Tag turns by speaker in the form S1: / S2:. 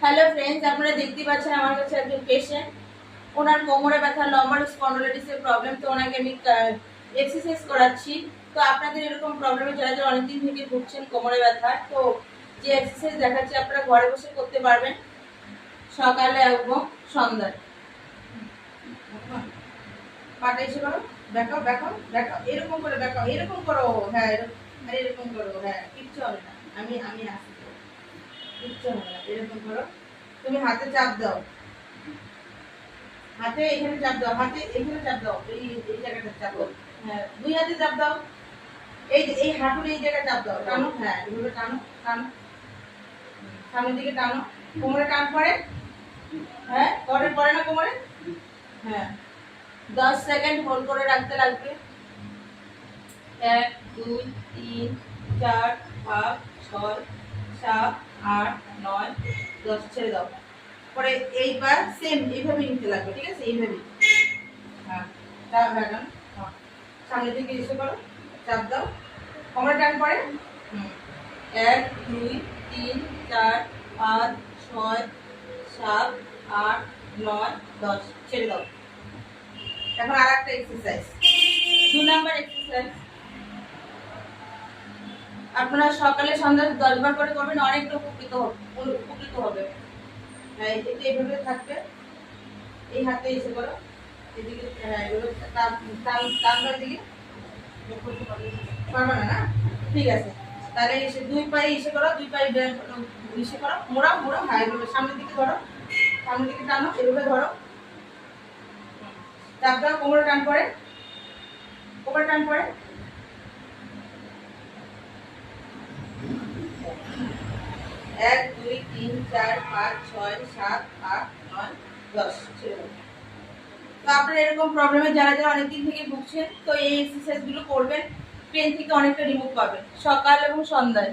S1: Hello friends, আপনারা দেখতে পাচ্ছেন আমার কাছে একজন পেশেন্ট। ওনার কোমরে ব্যথা, লম্বার স্পন্ডাইলিটিসের প্রবলেম। তো ওনাকে আমি এক্সারসাইজ করাচ্ছি। তো আপনাদের এরকম প্রবলেমে যারা যারা অনেকদিন থেকে ভুগছেন কোমরে ব্যথা, তো যে এক্সারসাইজ দেখাচ্ছি আপনারা ঘরে বসে করতে পারবেন, সকালে এবং সন্ধ্যায়। পাটা এসে করো, দেখাও দেখাও দেখাও, এরকম করে দেখাও, এরকম করো, হ্যাঁ এরকম করো, হ্যাঁ কিচ্ছু হবে না। আমি আমি আসি, কিচ্ছু হবে না, এরকম করো। তুমি হাতে চাপ দাও, হাতে এখানে চাপ দাও, হাতে এখানে চাপ দাও, এই এই জায়গাটা চাপ দাও। হ্যাঁ, দুই হাতে চাপ দাও, এই হাঁটুর এই জায়গায় চাপ দাও, টানো, হ্যাঁ এভাবে টানো টানো, সামনের দিকে টানো। কোমরে টান পড়ে, হ্যাঁ পরে পড়ে না কোমরে, হ্যাঁ 10 সেকেন্ড হোল্ড করে রাখতে লাগবে। 1 2 3 4 5 6 7 8 9 10, ছেড়ে দাও। পরে এইবার সেম এইভাবে নিতে লাগবে, ঠিক আছে? এইভাবে, হ্যাঁ হ্যাঁ, সামনের দিকে এসে করো, চাপ দাও, কোমরে টান পড়ে। 1 2 3 4 5 6 7 8 9 10, ছেড়ে দাও। এখন আর একটা এক্সারসাইজ, 2 নাম্বার এক্সারসাইজ। আপনারা সকালে সন্ধ্যা 10 বার করে করবেন, অনেকটা উপকৃত হবে। হ্যাঁ, এটা এইভাবে থাকবে, এই হাতে এসে করো, এদিকে, হ্যাঁ এগুলো টানটার দিকে পারবে না, না ঠিক আছে। তাহলে এসে দুই পায়ে এসে করো, দুই পায়ে এসে করো, মোড়া মোড়া, হ্যাঁ এগুলো সামনের দিকে ধরো, সামনের দিকে টানো, এগুলো ধরো, চাপ দাও, কোমরে টান পড়ে, কোমরে টান পড়ে। 1 2 3 4 5 6 7 8 9 10, ছেড়ে দাও। তো আপনারা এরকম প্রবলেমে যারা যারা অনেকদিন থেকে ভুগছেন, তো এই এক্সারসাইজগুলো করবেন, পেন থেকে অনেকটা রিমুভ পাবেন সকাল এবং সন্ধ্যায়।